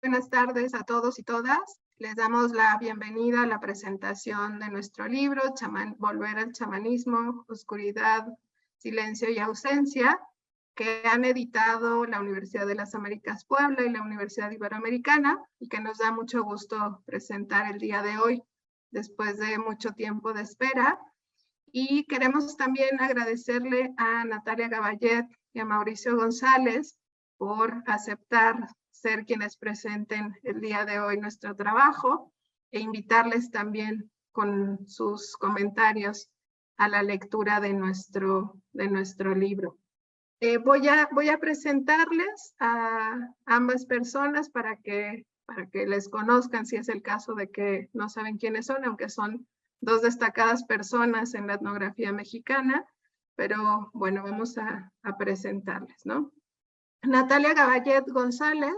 buenas tardes a todos y todas. Les damos la bienvenida a la presentación de nuestro libro, Volver al chamanismo, oscuridad, silencio y ausencia, que han editado la Universidad de las Américas Puebla y la Universidad Iberoamericana, y que nos da mucho gusto presentar el día de hoy, después de mucho tiempo de espera. Y queremos también agradecerle a Natalia Gavallet y a Mauricio González por aceptar ser quienes presenten el día de hoy nuestro trabajo e invitarles también con sus comentarios a la lectura de nuestro libro. Voy a presentarles a ambas personas para que les conozcan, si es el caso de que no saben quiénes son, aunque son dos destacadas personas en la etnografía mexicana, pero bueno, vamos a presentarles, ¿no? Natalia Gavallet González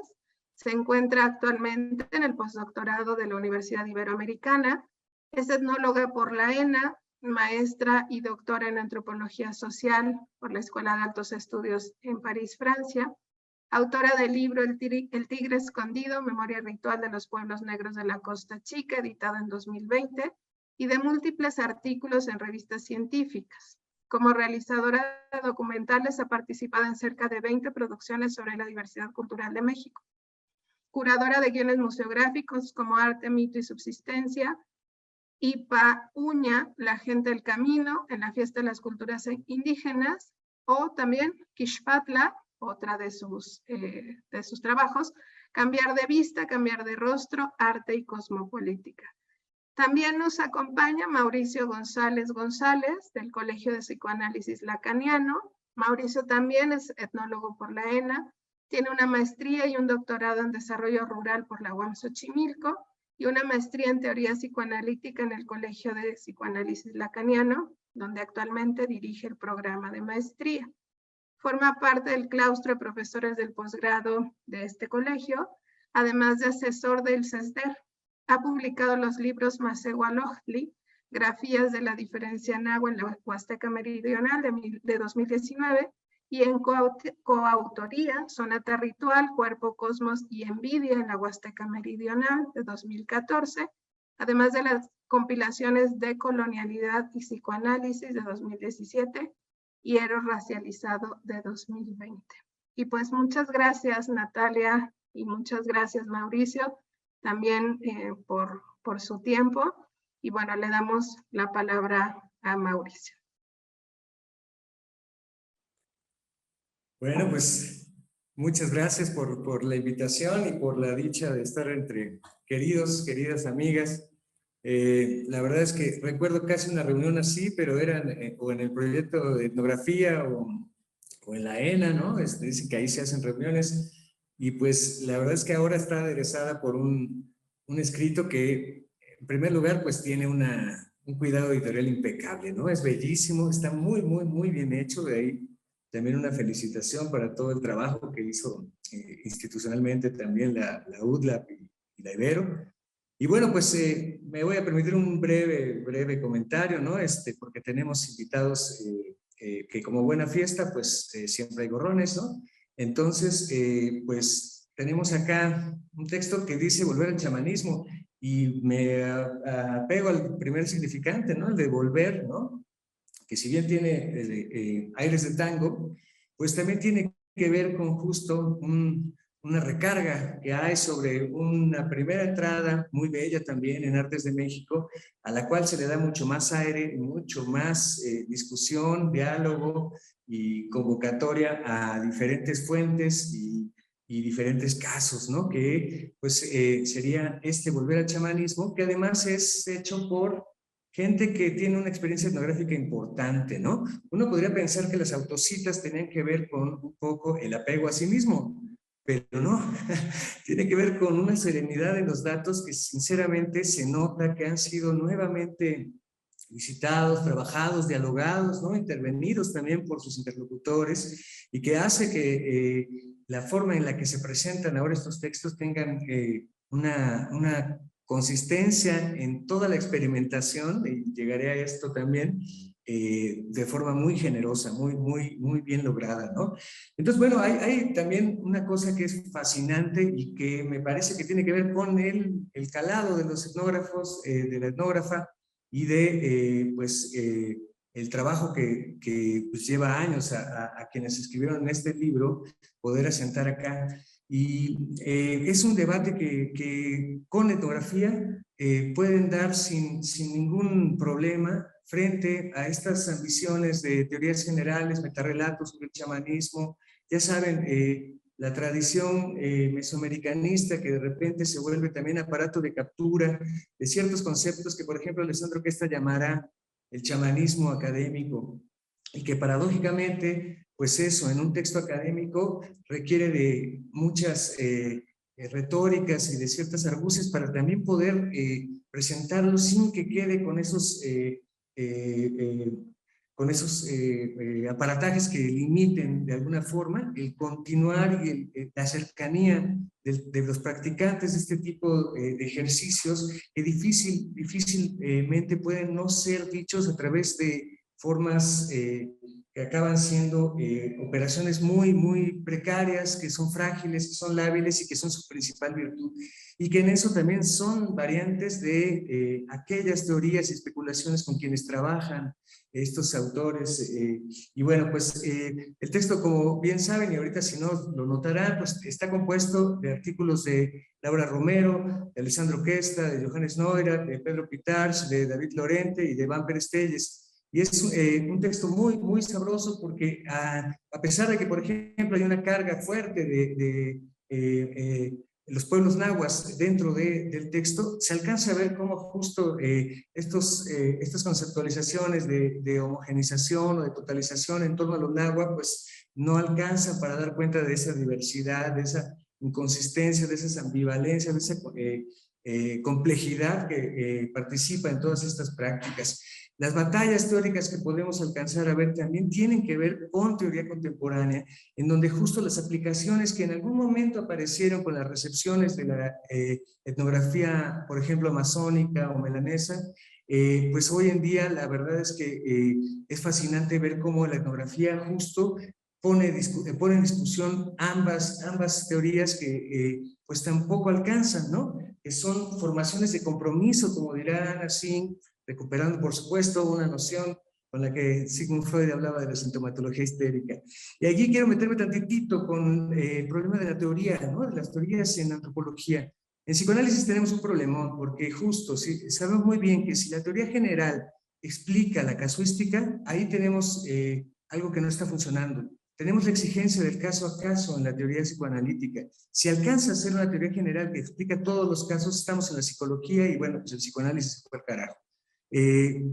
se encuentra actualmente en el postdoctorado de la Universidad Iberoamericana, es etnóloga por la ENA, maestra y doctora en antropología social por la Escuela de Altos Estudios en París, Francia, autora del libro El Tigre Escondido, Memoria Ritual de los Pueblos Negros de la Costa Chica, editado en 2020, y de múltiples artículos en revistas científicas. Como realizadora de documentales ha participado en cerca de 20 producciones sobre la diversidad cultural de México. Curadora de guiones museográficos como Arte, Mito y Subsistencia, y Uña, La Gente del Camino, en la Fiesta de las Culturas Indígenas, o también Quixpatla, otra de sus trabajos, Cambiar de Vista, Cambiar de Rostro, Arte y Cosmopolítica. También nos acompaña Mauricio González González, del Colegio de Psicoanálisis Lacaniano. Mauricio también es etnólogo por la ENA, tiene una maestría y un doctorado en Desarrollo Rural por la UAM Xochimilco, y una maestría en Teoría Psicoanalítica en el Colegio de Psicoanálisis Lacaniano, donde actualmente dirige el programa de maestría. Forma parte del claustro de profesores del posgrado de este colegio, además de asesor del CESDER. Ha publicado los libros Masehualojtli, Grafías de la Diferencia Nahua en la Huasteca Meridional de 2019, y en coautoría Sonata Ritual, Cuerpo, Cosmos y Envidia en la Huasteca Meridional de 2014, además de las compilaciones de Colonialidad y Psicoanálisis de 2017 y Eros Racializado de 2020. Y pues muchas gracias, Natalia, y muchas gracias, Mauricio, también por su tiempo. Y bueno, le damos la palabra a Mauricio. Bueno, pues muchas gracias por la invitación y por la dicha de estar entre queridas amigas. La verdad es que recuerdo casi una reunión así, pero eran o en el proyecto de etnografía o en la ENA, ¿no? Dicen que ahí se hacen reuniones, y pues la verdad es que ahora está aderezada por un escrito que, en primer lugar, pues tiene un cuidado editorial impecable, ¿no? Es bellísimo, está muy bien hecho. De ahí también una felicitación para todo el trabajo que hizo institucionalmente también la UDLAP y la Ibero. Y bueno, pues me voy a permitir un breve comentario, ¿no? Porque tenemos invitados que como buena fiesta, pues siempre hay gorrones, ¿no? Entonces, pues tenemos acá un texto que dice volver al chamanismo, y me apego al primer significante, ¿no? El de volver, ¿no? Que si bien tiene aires de tango, pues también tiene que ver con justo una recarga que hay sobre una primera entrada muy bella también en Artes de México, a la cual se le da mucho más aire, mucho más discusión, diálogo y convocatoria a diferentes fuentes y diferentes casos, ¿no? Que pues sería volver al chamanismo, que además es hecho por gente que tiene una experiencia etnográfica importante, ¿no? Uno podría pensar que las autocitas tenían que ver con un poco el apego a sí mismo, pero no, tiene que ver con una serenidad en los datos que sinceramente se nota que han sido nuevamente visitados, trabajados, dialogados, ¿no? Intervenidos también por sus interlocutores, y que hace que la forma en la que se presentan ahora estos textos tengan una consistencia en toda la experimentación, y llegaré a esto también, de forma muy generosa, muy bien lograda, ¿no? Entonces, bueno, hay también una cosa que es fascinante y que me parece que tiene que ver con el calado de los etnógrafos, de la etnógrafa y de, el trabajo que pues, lleva años a quienes escribieron en este libro, poder asentar acá. Y es un debate que con etnografía pueden dar sin ningún problema frente a estas ambiciones de teorías generales, metarrelatos sobre el chamanismo. Ya saben, la tradición mesoamericanista que de repente se vuelve también aparato de captura de ciertos conceptos que, por ejemplo, Alessandro Gesta llamará el chamanismo académico, y que paradójicamente, pues eso, en un texto académico requiere de muchas retóricas y de ciertas argucias para también poder presentarlo sin que quede con esos aparatajes que limiten de alguna forma el continuar y la cercanía de los practicantes de este tipo de ejercicios que difícilmente pueden no ser dichos a través de formas que acaban siendo operaciones muy precarias, que son frágiles, que son lábiles y que son su principal virtud. Y que en eso también son variantes de aquellas teorías y especulaciones con quienes trabajan estos autores. Y bueno, pues el texto, como bien saben, y ahorita si no lo notarán, pues está compuesto de artículos de Laura Romero, de Alessandro Gesta, de Johannes Neurer, de Pedro Pitarch, de David Lorente y de Van Pérez Telles. Y es un texto muy sabroso porque a pesar de que, por ejemplo, hay una carga fuerte de los pueblos nahuas dentro del texto, se alcanza a ver cómo justo estas conceptualizaciones de homogenización o de totalización en torno a los náhuatl, pues no alcanzan para dar cuenta de esa diversidad, de esa inconsistencia, de esas ambivalencias, de esa complejidad que participa en todas estas prácticas. Las batallas teóricas que podemos alcanzar a ver también tienen que ver con teoría contemporánea, en donde justo las aplicaciones que en algún momento aparecieron con las recepciones de la etnografía, por ejemplo, amazónica o melanesa, pues hoy en día la verdad es que es fascinante ver cómo la etnografía justo pone en discusión ambas teorías que pues tampoco alcanzan, ¿no? Que son formaciones de compromiso, como dirá Anna Singh, recuperando, por supuesto, una noción con la que Sigmund Freud hablaba de la sintomatología histérica. Y aquí quiero meterme tantitito con el problema de la teoría, ¿no? De las teorías en antropología. En psicoanálisis tenemos un problemón, porque justo sabemos muy bien que si la teoría general explica la casuística, ahí tenemos algo que no está funcionando. Tenemos la exigencia del caso a caso en la teoría psicoanalítica. Si alcanza a ser una teoría general que explica todos los casos, estamos en la psicología y bueno, pues el psicoanálisis se fue al carajo.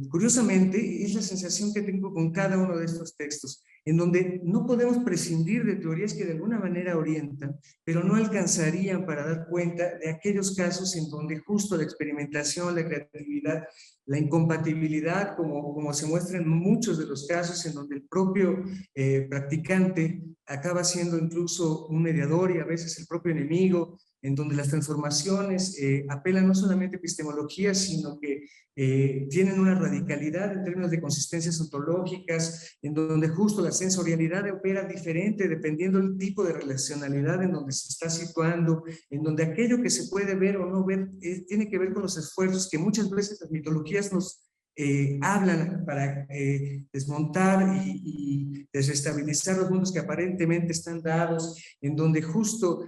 Curiosamente, es la sensación que tengo con cada uno de estos textos, en donde no podemos prescindir de teorías que de alguna manera orientan, pero no alcanzarían para dar cuenta de aquellos casos en donde justo la experimentación, la creatividad, la incompatibilidad, como se muestra en muchos de los casos en donde el propio practicante acaba siendo incluso un mediador y a veces el propio enemigo, en donde las transformaciones apelan no solamente a epistemología, sino que tienen una radicalidad en términos de consistencias ontológicas, en donde justo la sensorialidad opera diferente dependiendo del tipo de relacionalidad en donde se está situando, en donde aquello que se puede ver o no ver tiene que ver con los esfuerzos que muchas veces las mitologías nos hablan para desmontar y desestabilizar los mundos que aparentemente están dados, en donde justo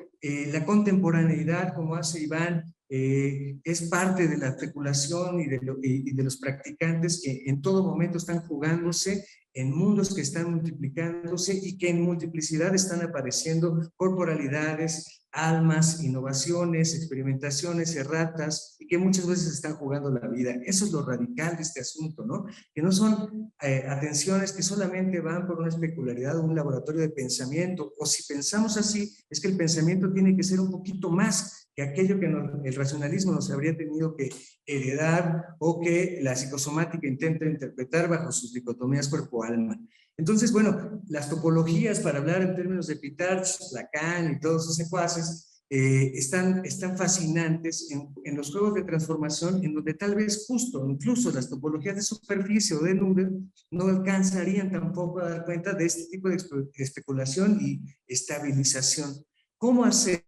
la contemporaneidad, como hace Iván, es parte de la especulación y de los practicantes que en todo momento están jugándose en mundos que están multiplicándose y que en multiplicidad están apareciendo corporalidades, almas, innovaciones, experimentaciones, erratas, y que muchas veces están jugando la vida. Eso es lo radical de este asunto, ¿no? Que no son atenciones que solamente van por una especularidad o un laboratorio de pensamiento, o si pensamos así, es que el pensamiento tiene que ser un poquito más que aquello que el racionalismo nos habría tenido que heredar o que la psicosomática intenta interpretar bajo sus dicotomías cuerpo-alma. Entonces, bueno, las topologías, para hablar en términos de Pitarch, Lacan y todos sus secuaces, están fascinantes en los juegos de transformación, en donde tal vez justo incluso las topologías de superficie o de nube no alcanzarían tampoco a dar cuenta de este tipo de especulación y estabilización. ¿Cómo hacer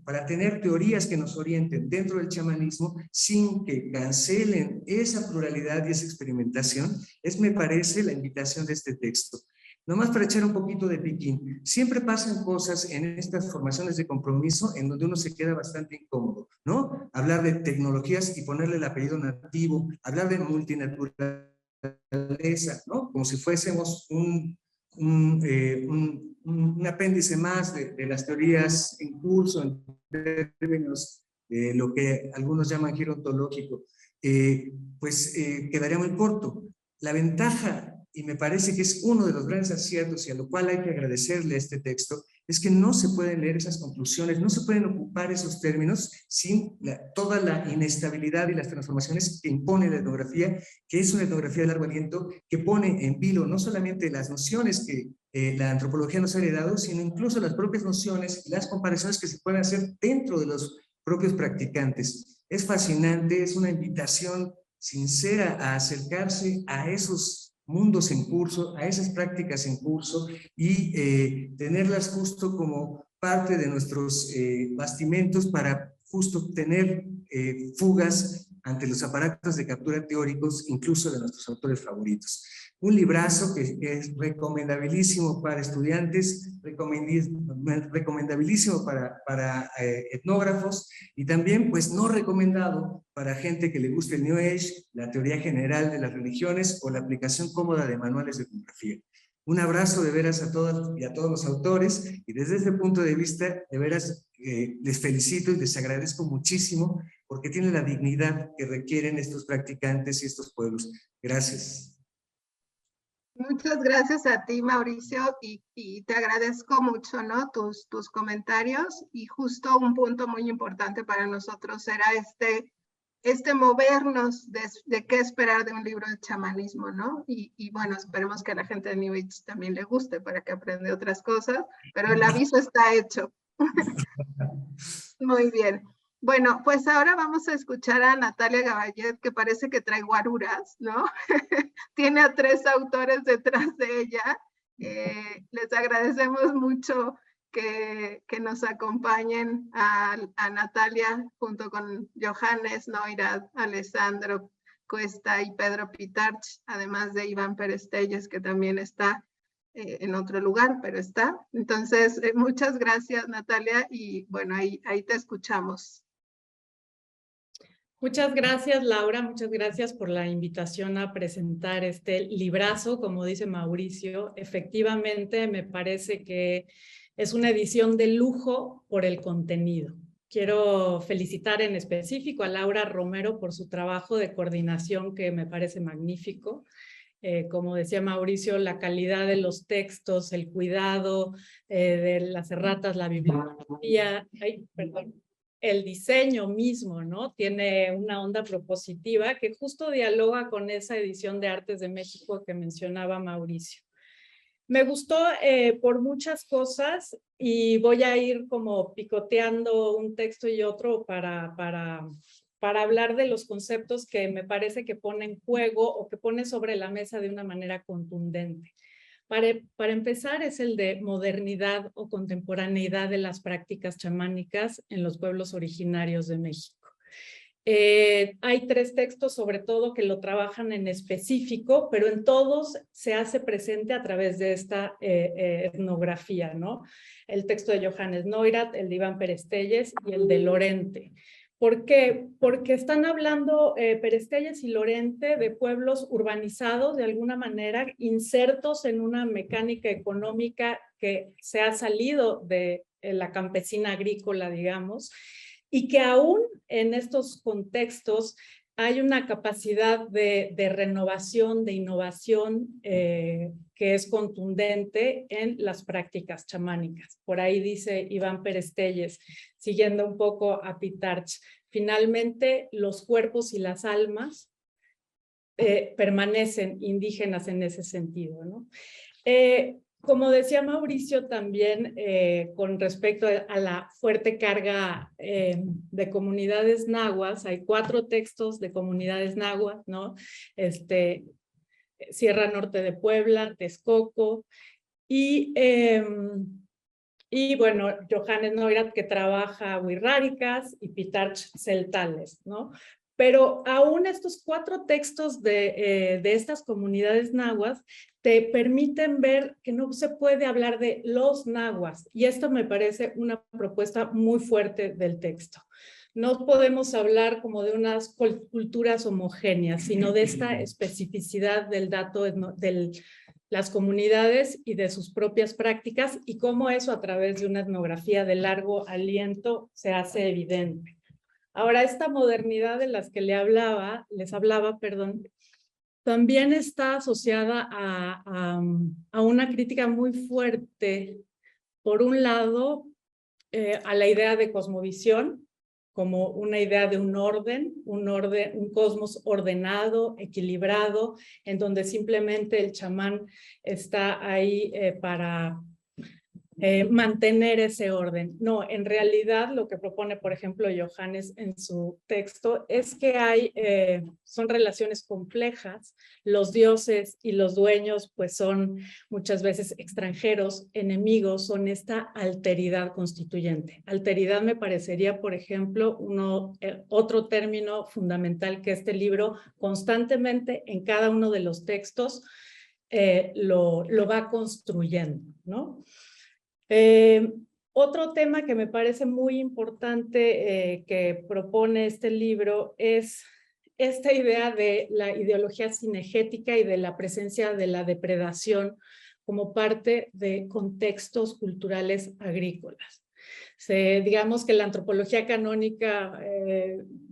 para tener teorías que nos orienten dentro del chamanismo sin que cancelen esa pluralidad y esa experimentación? Es, me parece, la invitación de este texto. Nomás para echar un poquito de piquín, siempre pasan cosas en estas formaciones de compromiso en donde uno se queda bastante incómodo, ¿no? Hablar de tecnologías y ponerle el apellido nativo, hablar de multinaturaleza, ¿no? Como si fuésemos un apéndice más de las teorías en curso, en términos de lo que algunos llaman giro ontológico, quedaría muy corto. La ventaja, y me parece que es uno de los grandes aciertos y a lo cual hay que agradecerle a este texto, es que no se pueden leer esas conclusiones, no se pueden ocupar esos términos sin toda la inestabilidad y las transformaciones que impone la etnografía, que es una etnografía de largo aliento, que pone en vilo no solamente las nociones que la antropología nos ha heredado, sino incluso las propias nociones y las comparaciones que se pueden hacer dentro de los propios practicantes. Es fascinante, es una invitación sincera a acercarse a esos mundos en curso, a esas prácticas en curso y tenerlas justo como parte de nuestros bastimentos para justo tener fugas ante los aparatos de captura teóricos, incluso de nuestros autores favoritos. Un librazo que es recomendabilísimo para estudiantes, recomendabilísimo para etnógrafos y también pues no recomendado para gente que le guste el New Age, la teoría general de las religiones o la aplicación cómoda de manuales de etnografía. Un abrazo de veras a todas y a todos los autores y desde este punto de vista de veras les felicito y les agradezco muchísimo porque tienen la dignidad que requieren estos practicantes y estos pueblos. Gracias. Muchas gracias a ti, Mauricio, y te agradezco mucho, ¿no? Tus comentarios, y justo un punto muy importante para nosotros era este movernos de qué esperar de un libro de chamanismo, ¿no? Y bueno, esperemos que a la gente de New Age también le guste para que aprenda otras cosas, pero el aviso está hecho. Muy bien. Bueno, pues ahora vamos a escuchar a Natalia Gavallet, que parece que trae guaruras, ¿no? Tiene a 3 autores detrás de ella. Les agradecemos mucho que nos acompañen a Natalia junto con Johannes Neurath, Alessandro Cuesta y Pedro Pitarch, además de Iván Pérez Telles, que también está en otro lugar, pero está. Entonces, muchas gracias, Natalia, y bueno, ahí te escuchamos. Muchas gracias, Laura. Muchas gracias por la invitación a presentar este librazo, como dice Mauricio. Efectivamente, me parece que es una edición de lujo por el contenido. Quiero felicitar en específico a Laura Romero por su trabajo de coordinación, que me parece magnífico. Como decía Mauricio, la calidad de los textos, el cuidado de las erratas, la bibliografía, el diseño mismo, ¿no? Tiene una onda propositiva que justo dialoga con esa edición de Artes de México que mencionaba Mauricio. Me gustó por muchas cosas y voy a ir como picoteando un texto y otro para hablar de los conceptos que me parece que pone en juego o que pone sobre la mesa de una manera contundente. Para empezar es el de modernidad o contemporaneidad de las prácticas chamánicas en los pueblos originarios de México. Hay 3 textos sobre todo que lo trabajan en específico, pero en todos se hace presente a través de esta etnografía, ¿no? El texto de Johannes Neurath, el de Iván Pérez Telles y el de Lorente. ¿Por qué? Porque están hablando Pérez Telles y Lorente de pueblos urbanizados, de alguna manera, insertos en una mecánica económica que se ha salido de la campesina agrícola, digamos, y que aún en estos contextos hay una capacidad de renovación, de innovación que es contundente en las prácticas chamánicas. Por ahí dice Iván Pérez Telles, siguiendo un poco a Pitarch, finalmente los cuerpos y las almas permanecen indígenas en ese sentido, ¿no? como decía Mauricio también, con respecto a la fuerte carga de comunidades nahuas, hay 4 textos de comunidades nahuas, ¿no? Sierra Norte de Puebla, Texcoco, y bueno, Johannes Neurath, que trabaja Wixárikas y Pitarch celtales, ¿no? Pero aún estos 4 textos de estas comunidades nahuas te permiten ver que no se puede hablar de los nahuas, y esto me parece una propuesta muy fuerte del texto. No podemos hablar como de unas culturas homogéneas, sino de esta especificidad del dato de las comunidades y de sus propias prácticas, y cómo eso a través de una etnografía de largo aliento se hace evidente. Ahora, esta modernidad de las que les hablaba, también está asociada a una crítica muy fuerte, por un lado, a la idea de cosmovisión, como una idea de un cosmos ordenado, equilibrado, en donde simplemente el chamán está ahí para mantener ese orden. No, en realidad lo que propone, por ejemplo, Johannes en su texto es que son relaciones complejas. Los dioses y los dueños pues son muchas veces extranjeros, enemigos, son esta alteridad constituyente. Alteridad me parecería, por ejemplo, otro término fundamental que este libro constantemente en cada uno de los textos lo va construyendo, ¿no? Otro tema que me parece muy importante que propone este libro es esta idea de la ideología cinegética y de la presencia de la depredación como parte de contextos culturales agrícolas. Digamos que la antropología canónica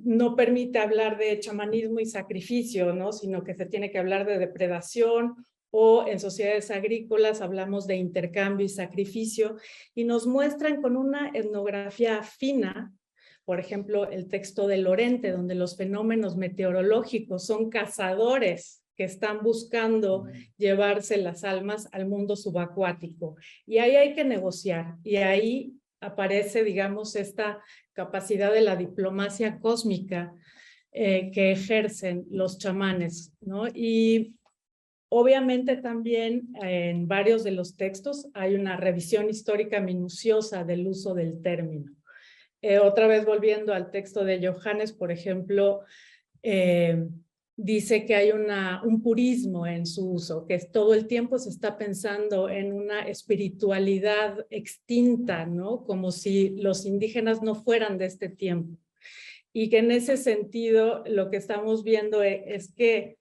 no permite hablar de chamanismo y sacrificio, ¿no? Sino que se tiene que hablar de depredación, o en sociedades agrícolas hablamos de intercambio y sacrificio, y nos muestran con una etnografía fina, por ejemplo, el texto de Lorente, donde los fenómenos meteorológicos son cazadores que están buscando llevarse las almas al mundo subacuático. Y ahí hay que negociar, y ahí aparece, digamos, esta capacidad de la diplomacia cósmica que ejercen los chamanes, ¿no? Y obviamente también en varios de los textos hay una revisión histórica minuciosa del uso del término. Otra vez volviendo al texto de Johannes, por ejemplo, dice que hay un purismo en su uso, que todo el tiempo se está pensando en una espiritualidad extinta, ¿no? Como si los indígenas no fueran de este tiempo. Y que en ese sentido lo que estamos viendo es que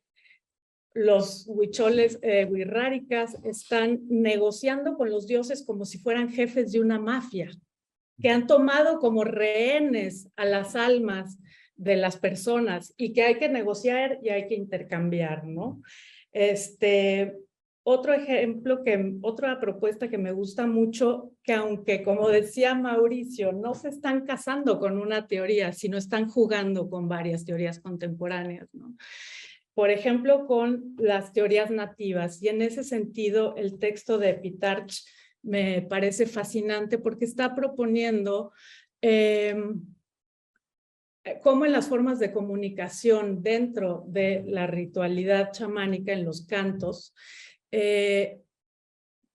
los huicholes wixárikas están negociando con los dioses como si fueran jefes de una mafia, que han tomado como rehenes a las almas de las personas y que hay que negociar y hay que intercambiar, ¿no? Otro ejemplo, otra propuesta que me gusta mucho, que aunque, como decía Mauricio, no se están casando con una teoría, sino están jugando con varias teorías contemporáneas, ¿no? Por ejemplo, con las teorías nativas. Y en ese sentido, el texto de Pitarch me parece fascinante porque está proponiendo cómo en las formas de comunicación dentro de la ritualidad chamánica, en los cantos, se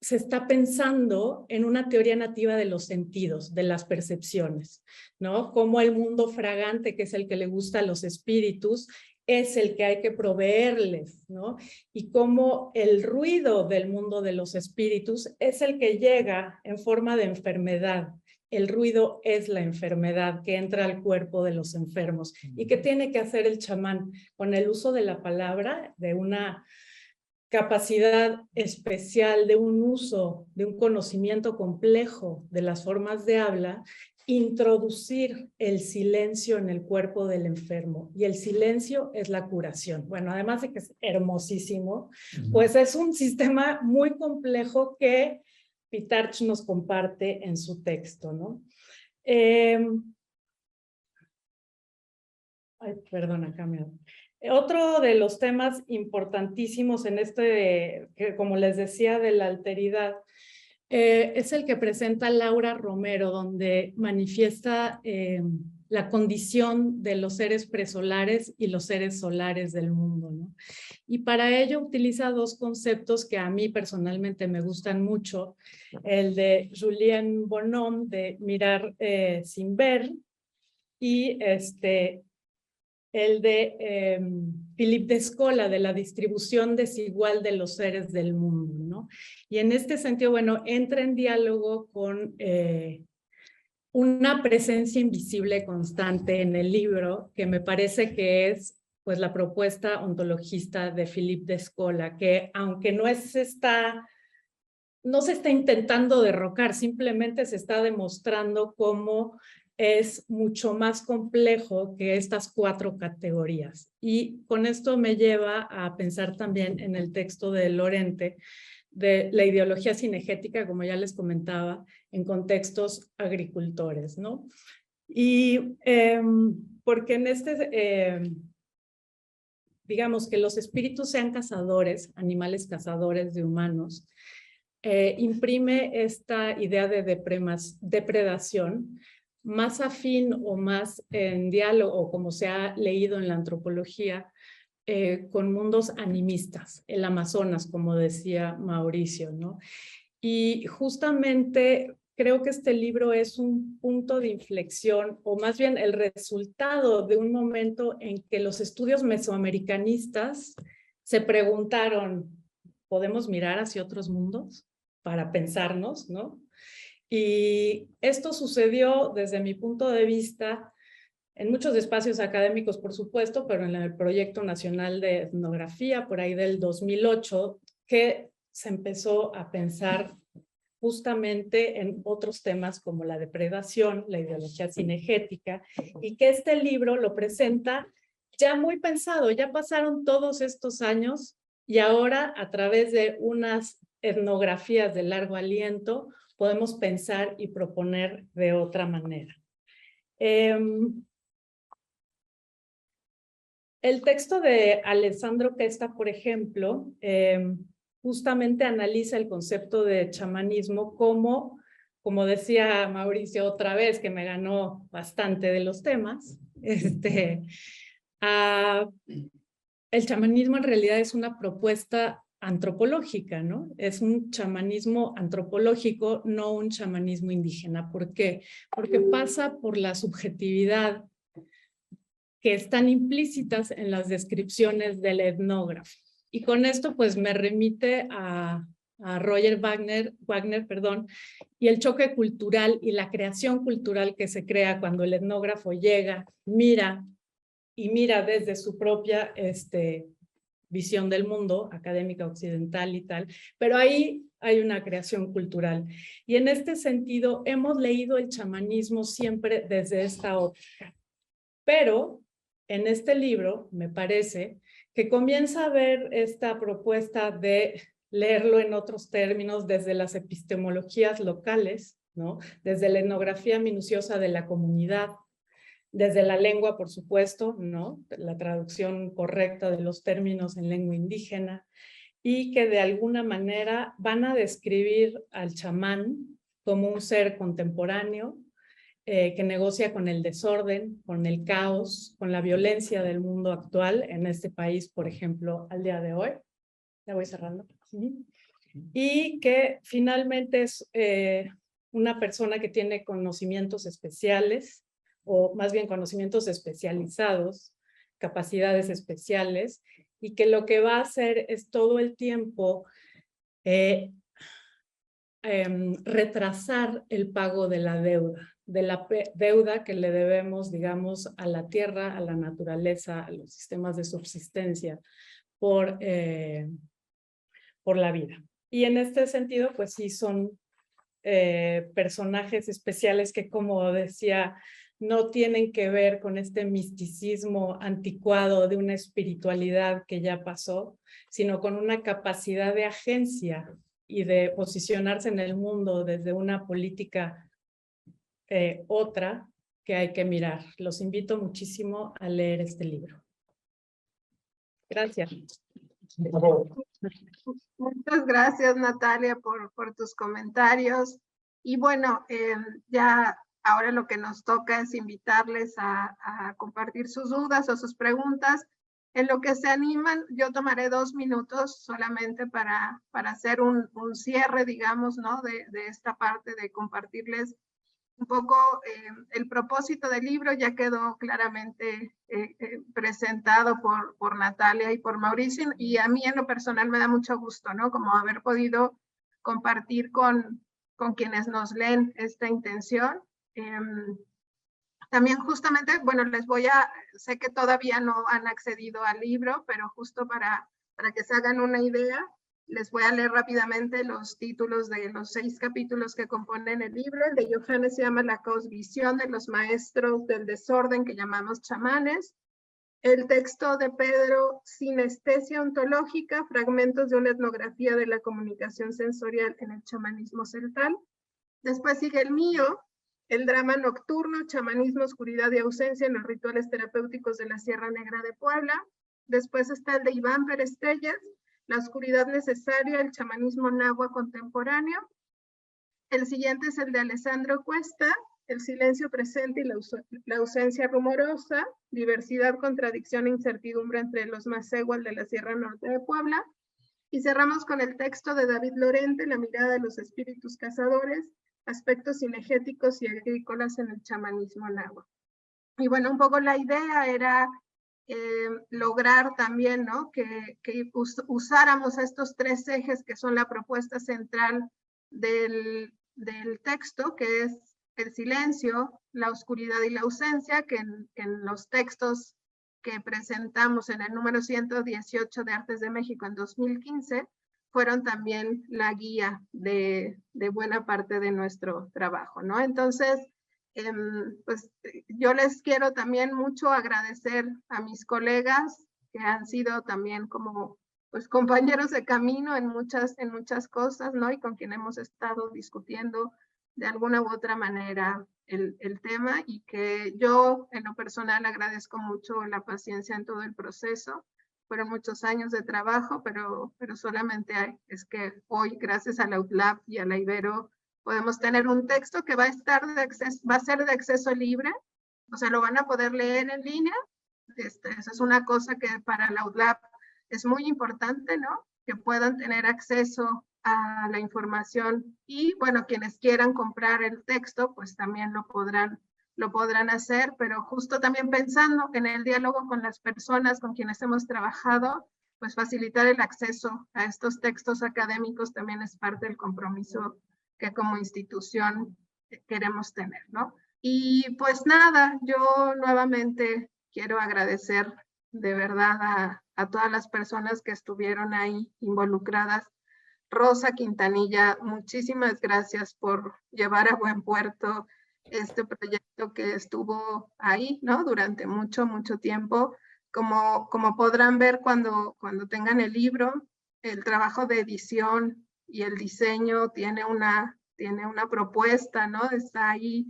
está pensando en una teoría nativa de los sentidos, de las percepciones, ¿no? Como el mundo fragante, que es el que le gusta a los espíritus, es el que hay que proveerles, ¿no? Y cómo el ruido del mundo de los espíritus es el que llega en forma de enfermedad. El ruido es la enfermedad que entra al cuerpo de los enfermos. ¿Y qué tiene que hacer el chamán? Con el uso de la palabra, de una capacidad especial, de un uso, de un conocimiento complejo de las formas de habla, introducir el silencio en el cuerpo del enfermo. Y el silencio es la curación. Bueno, además de que es hermosísimo, pues es un sistema muy complejo que Pitarch nos comparte en su texto, ¿no? Ay, perdón, acá me... Otro de los temas importantísimos en que como les decía, de la alteridad, es el que presenta Laura Romero, donde manifiesta la condición de los seres presolares y los seres solares del mundo, ¿no? Y para ello utiliza dos conceptos que a mí personalmente me gustan mucho, el de Julien Bonhomme, de mirar sin ver, y el de Philippe Descola, de la distribución desigual de los seres del mundo, ¿no? Y en este sentido, bueno, entra en diálogo con una presencia invisible constante en el libro, que me parece que es pues la propuesta ontologista de Philippe Descola, que aunque no se está intentando derrocar, simplemente se está demostrando cómo es mucho más complejo que estas 4 categorías. Y con esto me lleva a pensar también en el texto de Lorente, de la ideología cinegética, como ya les comentaba, en contextos agricultores, ¿no? Y porque en digamos que los espíritus sean cazadores, animales cazadores de humanos, imprime esta idea de depredación más afín o más en diálogo, como se ha leído en la antropología, con mundos animistas, el Amazonas, como decía Mauricio, ¿no? Y justamente creo que este libro es un punto de inflexión, o más bien el resultado de un momento en que los estudios mesoamericanistas se preguntaron, ¿podemos mirar hacia otros mundos para pensarnos, ¿no? Y esto sucedió desde mi punto de vista en muchos espacios académicos, por supuesto, pero en el Proyecto Nacional de Etnografía, por ahí del 2008, que se empezó a pensar justamente en otros temas como la depredación, la ideología cinegética, y que este libro lo presenta ya muy pensado. Ya pasaron todos estos años y ahora, a través de unas etnografías de largo aliento, podemos pensar y proponer de otra manera. El texto de Alessandro Testa, por ejemplo, justamente analiza el concepto de chamanismo como decía Mauricio otra vez, que me ganó bastante de los temas, el chamanismo en realidad es una propuesta antropológica, ¿no? Es un chamanismo antropológico, no un chamanismo indígena. ¿Por qué? Porque pasa por la subjetividad que están implícitas en las descripciones del etnógrafo. Y con esto pues me remite a Roger Wagner, y el choque cultural y la creación cultural que se crea cuando el etnógrafo llega, mira desde su propia visión del mundo, académica occidental y tal, pero ahí hay una creación cultural. Y en este sentido hemos leído el chamanismo siempre desde esta óptica. Pero en este libro, me parece, que comienza a ver esta propuesta de leerlo en otros términos desde las epistemologías locales, ¿no? Desde la etnografía minuciosa de la comunidad, desde la lengua, por supuesto, ¿no? La traducción correcta de los términos en lengua indígena, y que de alguna manera van a describir al chamán como un ser contemporáneo, que negocia con el desorden, con el caos, con la violencia del mundo actual en este país, por ejemplo, al día de hoy. Ya voy cerrando. Y que finalmente es una persona que tiene conocimientos especiales, o más bien conocimientos especializados, capacidades especiales, y que lo que va a hacer es todo el tiempo retrasar el pago de la deuda que le debemos, digamos, a la tierra, a la naturaleza, a los sistemas de subsistencia por la vida. Y en este sentido, pues sí son personajes especiales que, como decía, no tienen que ver con este misticismo anticuado de una espiritualidad que ya pasó, sino con una capacidad de agencia y de posicionarse en el mundo desde una política otra que hay que mirar. Los invito muchísimo a leer este libro. Gracias. Muchas gracias, Natalia, por tus comentarios. Y bueno, ya ahora lo que nos toca es invitarles a compartir sus dudas o sus preguntas. En lo que se animan, yo tomaré 2 minutos solamente para hacer un cierre, digamos, ¿no? de esta parte de compartirles un poco el propósito del libro. Ya quedó claramente presentado por Natalia y por Mauricio, y a mí en lo personal me da mucho gusto, ¿no? Como haber podido compartir con quienes nos leen esta intención. También justamente, bueno, sé que todavía no han accedido al libro, pero justo para que se hagan una idea, les voy a leer rápidamente los títulos de los 6 capítulos que componen el libro. El de Johannes se llama La cosmovisión de los maestros del desorden, que llamamos chamanes. El texto de Pedro, Sinestesia ontológica, fragmentos de una etnografía de la comunicación sensorial en el chamanismo celtal. Después sigue el mío, El drama nocturno, chamanismo, oscuridad y ausencia en los rituales terapéuticos de la Sierra Negra de Puebla. Después está el de Iván Pérez Telles, La oscuridad necesaria, el chamanismo náhuatl contemporáneo. El siguiente es el de Alessandro Cuesta, El silencio presente y la ausencia rumorosa, diversidad, contradicción e incertidumbre entre los Macehual de la Sierra Norte de Puebla. Y cerramos con el texto de David Lorente, La mirada de los espíritus cazadores, aspectos cinegéticos y agrícolas en el chamanismo náhuatl. Y bueno, un poco la idea era lograr también, ¿no? que usáramos estos 3 ejes que son la propuesta central del texto, que es el silencio, la oscuridad y la ausencia, que en los textos que presentamos en el número 118 de Artes de México en 2015, fueron también la guía de buena parte de nuestro trabajo, ¿no? Entonces, pues yo les quiero también mucho agradecer a mis colegas que han sido también como pues compañeros de camino en muchas cosas, ¿no? Y con quien hemos estado discutiendo de alguna u otra manera el tema, y que yo en lo personal agradezco mucho la paciencia en todo el proceso. Fueron muchos años de trabajo, pero solamente es que hoy, gracias a la UTLAB y a la Ibero, podemos tener un texto que va a ser de acceso libre, o sea, lo van a poder leer en línea. Esa es una cosa que para la UTLAB es muy importante, ¿no? Que puedan tener acceso a la información, y bueno, quienes quieran comprar el texto, pues también lo podrán hacer, pero justo también pensando en el diálogo con las personas con quienes hemos trabajado, pues facilitar el acceso a estos textos académicos también es parte del compromiso que como institución queremos tener, ¿no? Y pues nada, yo nuevamente quiero agradecer de verdad a todas las personas que estuvieron ahí involucradas. Rosa Quintanilla, muchísimas gracias por llevar a buen puerto este proyecto que estuvo ahí, ¿no? Durante mucho tiempo. Como podrán ver cuando tengan el libro, el trabajo de edición y el diseño tiene una propuesta, ¿no? Está ahí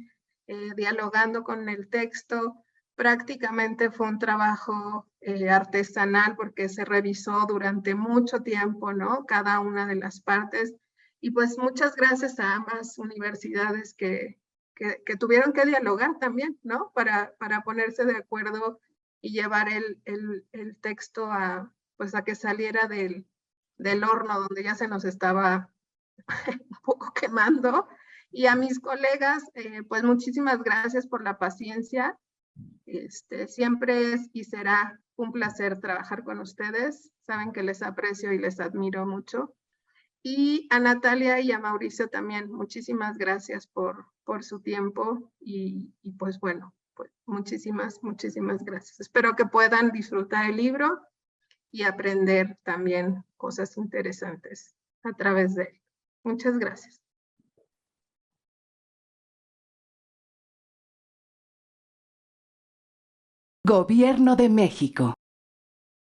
dialogando con el texto. Prácticamente fue un trabajo artesanal, porque se revisó durante mucho tiempo, ¿no? Cada una de las partes. Y pues muchas gracias a ambas universidades que tuvieron que dialogar también, ¿no? Para ponerse de acuerdo y llevar el texto pues a que saliera del horno donde ya se nos estaba un poco quemando. Y a mis colegas, pues muchísimas gracias por la paciencia. Siempre es y será un placer trabajar con ustedes. Saben que les aprecio y les admiro mucho. Y a Natalia y a Mauricio también, muchísimas gracias por su tiempo, y pues bueno, pues muchísimas gracias. Espero que puedan disfrutar el libro y aprender también cosas interesantes a través de él. Muchas gracias. Gobierno de México.